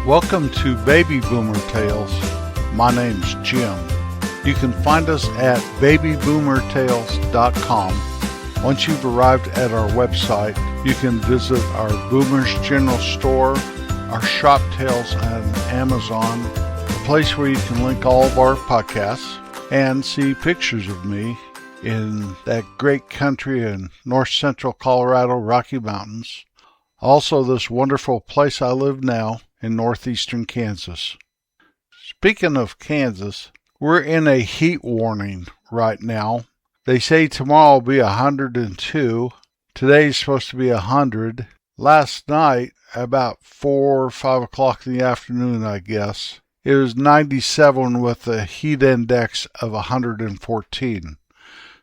Welcome to Baby Boomer Tales. My name's Jim. You can find us at babyboomertales.com. Once you've arrived at our website, you can visit our Boomers General Store, our Shop Tales on Amazon, a place where you can link all of our podcasts and see pictures of me in that great country in north central Colorado, Rocky Mountains. Also, this wonderful place I live now in northeastern Kansas. Speaking of Kansas, we're in a heat warning right now. They say tomorrow will be 102. Today's supposed to be 100. Last night, about 4 or 5 o'clock in the afternoon, I guess, it was 97 with a heat index of 114.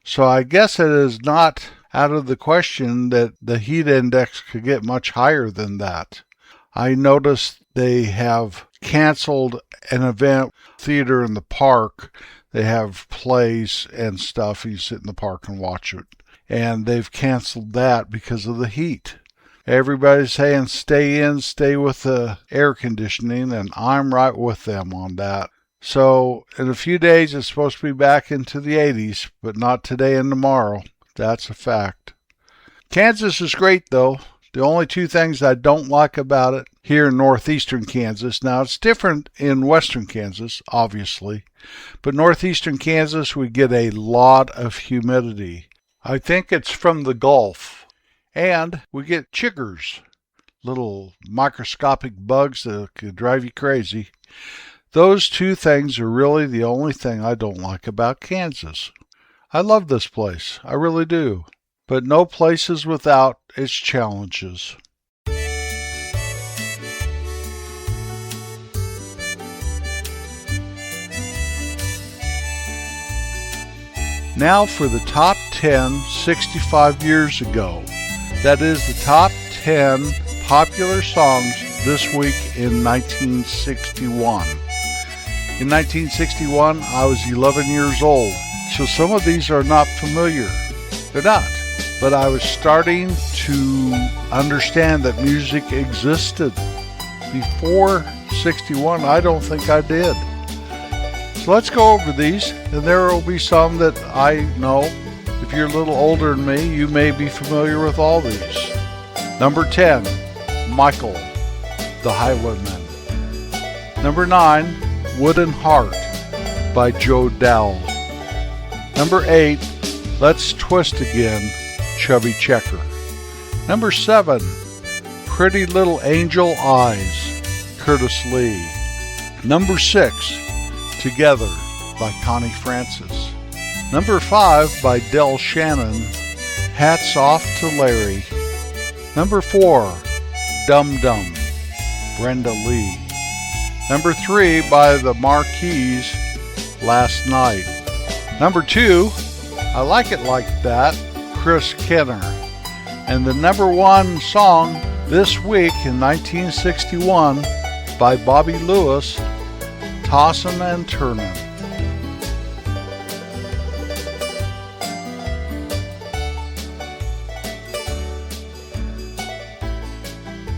So I guess it is not out of the question that the heat index could get much higher than that. I noticed they have canceled an event, theater in the park. They have plays and stuff. You sit in the park and watch it. And they've canceled that because of the heat. Everybody's saying stay in, stay with the air conditioning, and I'm right with them on that. So in a few days it's supposed to be back into the 80s, but not today and tomorrow. That's a fact. Kansas is great though. The only two things I don't like about it here in northeastern Kansas, now it's different in western Kansas, obviously, but northeastern Kansas we get a lot of humidity. I think it's from the Gulf. And we get chiggers, little microscopic bugs that could drive you crazy. Those two things are really the only thing I don't like about Kansas. I love this place, I really do. But no place is without its challenges. Now for the top 10 65 years ago. That is the top 10 popular songs this week in 1961. In 1961, I was 11 years old, so some of these are not familiar. They're not. But I was starting to understand that music existed. Before 61, I don't think I did. So let's go over these, and there will be some that I know. If you're a little older than me, you may be familiar with all these. Number 10, Michael, the Highwayman. Number 9, Wooden Heart by Joe Dowell. Number 8, Let's Twist Again, Chubby Checker. Number 7, Pretty Little Angel Eyes, Curtis Lee. Number 6, Together by Connie Francis. Number 5 by Del Shannon, Hats Off to Larry. Number 4, Dum Dum, Brenda Lee. Number 3 by the Marquis, Last Night. Number 2, I Like It Like That, Chris Kenner. And the number 1 song this week in 1961 by Bobby Lewis, Tossin' and Turnin'.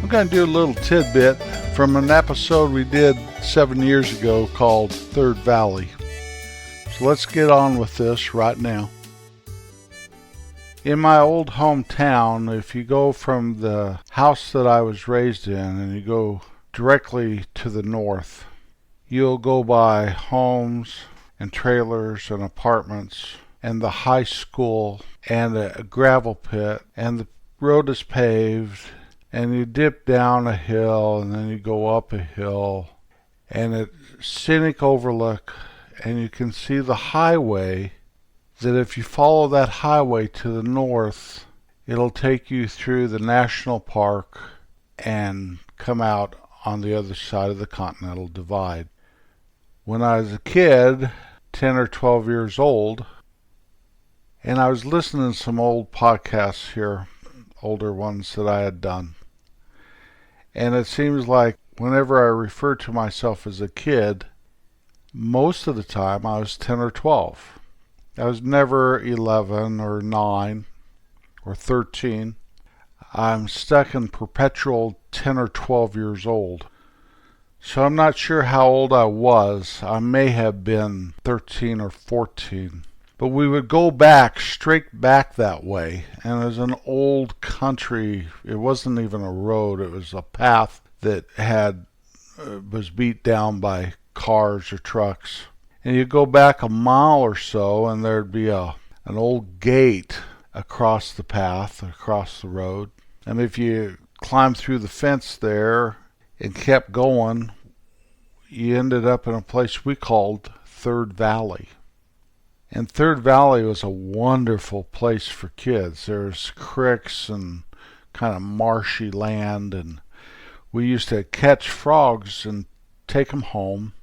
I'm going to do a little tidbit from an episode we did 7 years ago called Third Valley. So let's get on with this right now. In my old hometown, if you go from the house that I was raised in and you go directly to the north, you'll go by homes and trailers and apartments and the high school and a gravel pit, and the road is paved, and you dip down a hill and then you go up a hill, and it's scenic overlook, and you can see the highway that if you follow that highway to the north, it'll take you through the national park and come out on the other side of the Continental Divide. When I was a kid, 10 or 12 years old, and I was listening to some old podcasts here, older ones that I had done, and it seems like whenever I refer to myself as a kid, most of the time I was 10 or 12. I was never 11 or 9 or 13. I'm stuck in perpetual 10 or 12 years old. So I'm not sure how old I was. I may have been 13 or 14. But we would go back, straight back that way. And it was an old country. It wasn't even a road. It was a path that was beat down by cars or trucks. And you go back a mile or so, and there'd be an old gate across the path, across the road. And if you climbed through the fence there and kept going, you ended up in a place we called Third Valley. And Third Valley was a wonderful place for kids. There's creeks and kind of marshy land, and we used to catch frogs and take them home.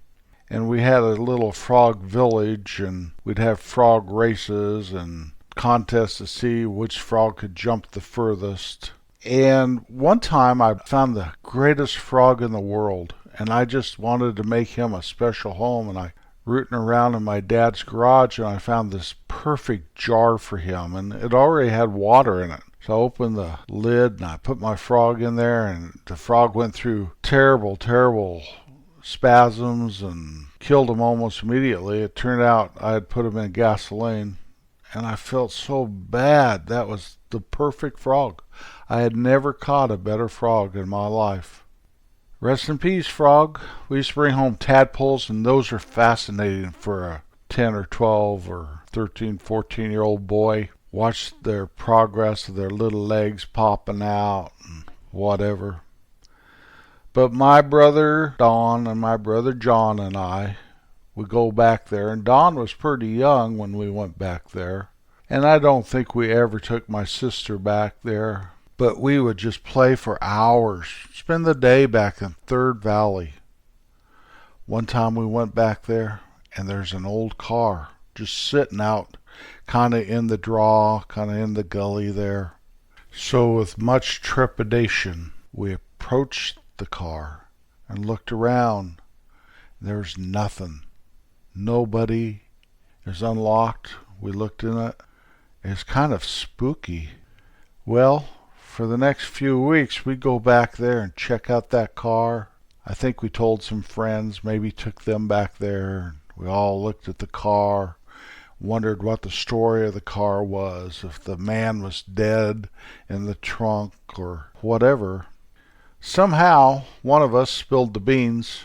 And we had a little frog village, and we'd have frog races and contests to see which frog could jump the furthest. And one time I found the greatest frog in the world, and I just wanted to make him a special home. And I rooting around in my dad's garage, and I found this perfect jar for him, and it already had water in it. So I opened the lid and I put my frog in there, and the frog went through terrible spasms and killed him almost immediately. It turned out I had put him in gasoline, and I felt so bad. That was the perfect frog. I had never caught a better frog in my life. Rest in peace, frog. We used to bring home tadpoles, and those are fascinating for a 10 or 12 or 13, 14-year-old boy. Watch their progress of their little legs popping out and whatever. But my brother Don and my brother John and I would go back there, and Don was pretty young when we went back there. And I don't think we ever took my sister back there, but we would just play for hours, spend the day back in Third Valley. One time we went back there, and there's an old car just sitting out kind of in the draw, kind of in the gully there. So with much trepidation, we approached the car and looked around. There's nothing. Nobody. It was unlocked. We looked in it. It's kind of spooky. Well, for the next few weeks, we'd go back there and check out that car. I think we told some friends, maybe took them back there. We all looked at the car, wondered what the story of the car was, if the man was dead in the trunk or whatever. Somehow, one of us spilled the beans,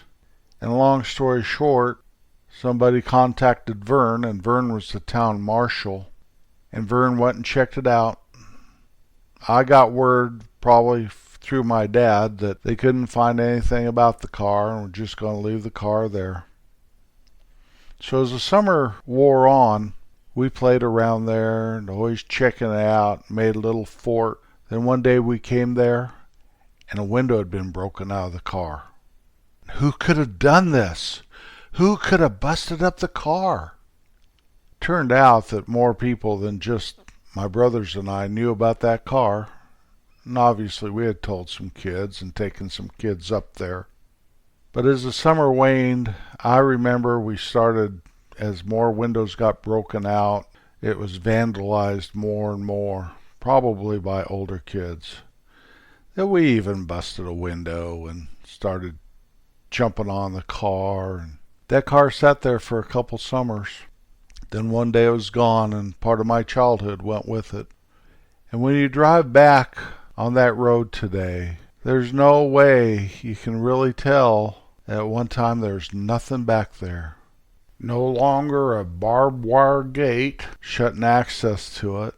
and long story short, somebody contacted Vern, and Vern was the town marshal, and Vern went and checked it out. I got word, probably through my dad, that they couldn't find anything about the car and were just going to leave the car there. So as the summer wore on, we played around there and always checking it out, made a little fort. Then one day we came there, and a window had been broken out of the car. Who could have done this? Who could have busted up the car? Turned out that more people than just my brothers and I knew about that car. And obviously we had told some kids and taken some kids up there. But as the summer waned, I remember we started, as more windows got broken out, it was vandalized more and more, probably by older kids. That we even busted a window and started jumping on the car. And that car sat there for a couple summers. Then one day it was gone, and part of my childhood went with it. And when you drive back on that road today, there's no way you can really tell that at one time there's nothing back there. No longer a barbed wire gate shutting access to it.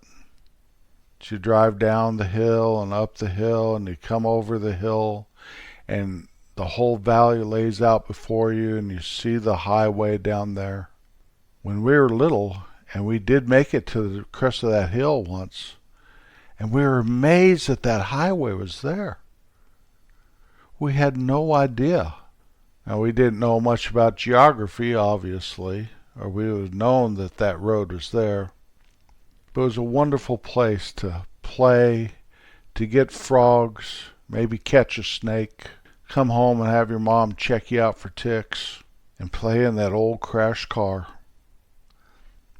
You drive down the hill and up the hill, and you come over the hill, and the whole valley lays out before you, and you see the highway down there. When we were little, and we did make it to the crest of that hill once, and we were amazed that that highway was there. We had no idea. Now, we didn't know much about geography, obviously, or we would have known that that road was there. But it was a wonderful place to play, to get frogs, maybe catch a snake, come home and have your mom check you out for ticks, and play in that old crashed car.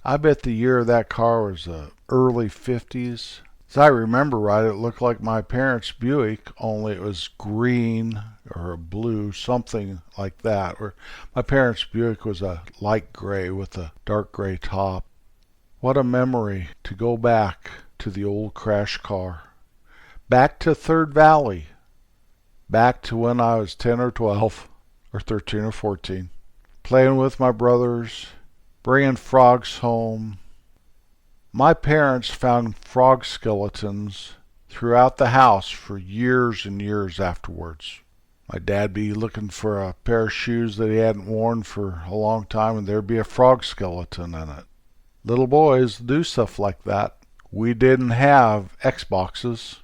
I bet the year of that car was the early 50s. As I remember right, it looked like my parents' Buick, only it was green or a blue, something like that. Or my parents' Buick was a light gray with a dark gray top. What a memory to go back to the old crash car. Back to Third Valley. Back to when I was 10 or 12 or 13 or 14. Playing with my brothers, bringing frogs home. My parents found frog skeletons throughout the house for years and years afterwards. My dad'd be looking for a pair of shoes that he hadn't worn for a long time, and there'd be a frog skeleton in it. Little boys do stuff like that. We didn't have Xboxes.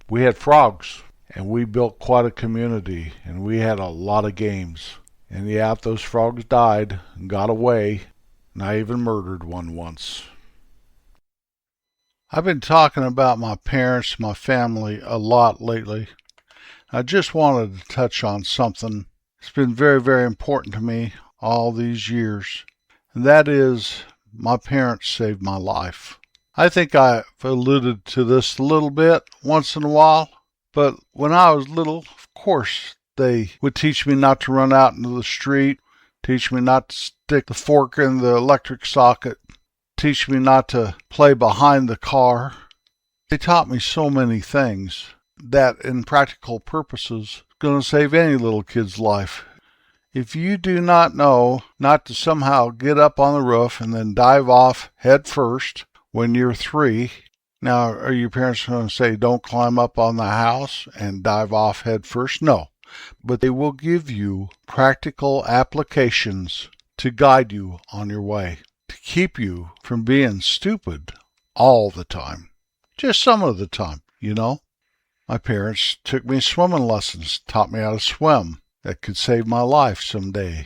We had frogs, and we built quite a community, and we had a lot of games. And yeah, if those frogs died and got away, and I even murdered one once. I've been talking about my parents, my family a lot lately. I just wanted to touch on something that's been very, very important to me all these years. And that is, my parents saved my life. I think I've alluded to this a little bit once in a while, but when I was little, of course, they would teach me not to run out into the street, teach me not to stick the fork in the electric socket, teach me not to play behind the car. They taught me so many things that in practical purposes going to save any little kid's life. If you do not know not to somehow get up on the roof and then dive off head first when you're 3, now are your parents going to say don't climb up on the house and dive off head first? No, but they will give you practical applications to guide you on your way, to keep you from being stupid all the time. Just some of the time, you know. My parents took me swimming lessons, taught me how to swim. That could save my life someday.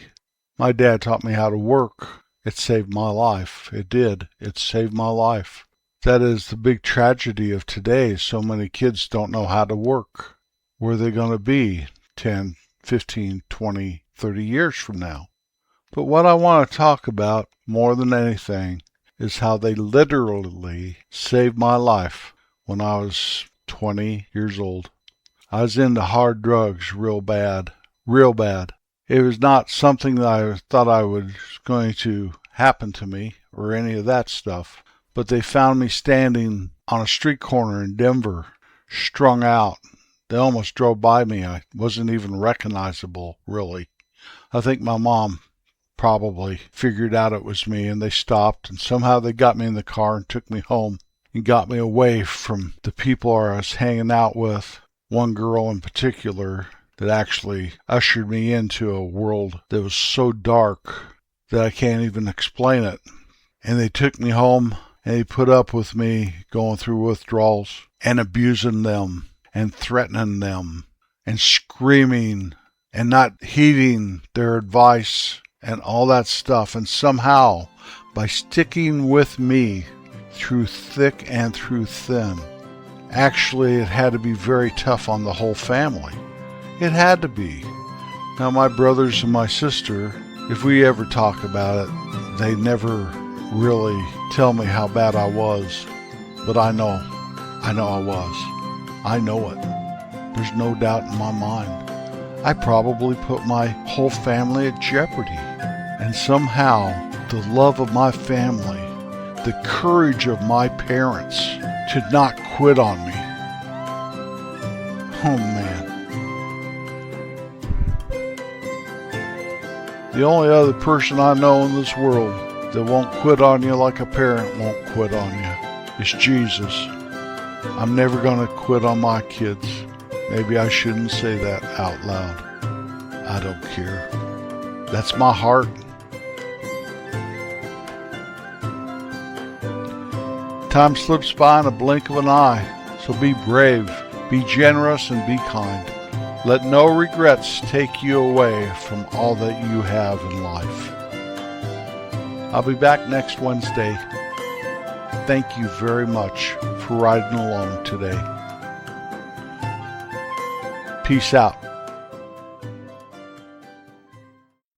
My dad taught me how to work. It saved my life. It did. It saved my life. That is the big tragedy of today. So many kids don't know how to work. Where are they going to be 10, 15, 20, 30 years from now? But what I want to talk about more than anything is how they literally saved my life when I was 20 years old. I was into hard drugs real bad. Real bad. It was not something that I thought I was going to happen to me or any of that stuff. But they found me standing on a street corner in Denver, strung out. They almost drove by me. I wasn't even recognizable, really. I think my mom probably figured out it was me, and they stopped, and somehow they got me in the car and took me home and got me away from the people I was hanging out with. One girl in particular that actually ushered me into a world that was so dark that I can't even explain it. And they took me home, and they put up with me going through withdrawals and abusing them and threatening them and screaming and not heeding their advice and all that stuff. And somehow, by sticking with me through thick and through thin, actually it had to be very tough on the whole family. It had to be. Now my brothers and my sister, if we ever talk about it, they never really tell me how bad I was. But I know I was. I know it. There's no doubt in my mind. I probably put my whole family at jeopardy. And somehow, the love of my family, the courage of my parents to not quit on me. Oh man. The only other person I know in this world that won't quit on you like a parent won't quit on you is Jesus. I'm never going to quit on my kids. Maybe I shouldn't say that out loud. I don't care. That's my heart. Time slips by in a blink of an eye, so be brave, be generous, and be kind. Let no regrets take you away from all that you have in life. I'll be back next Wednesday. Thank you very much for riding along today. Peace out.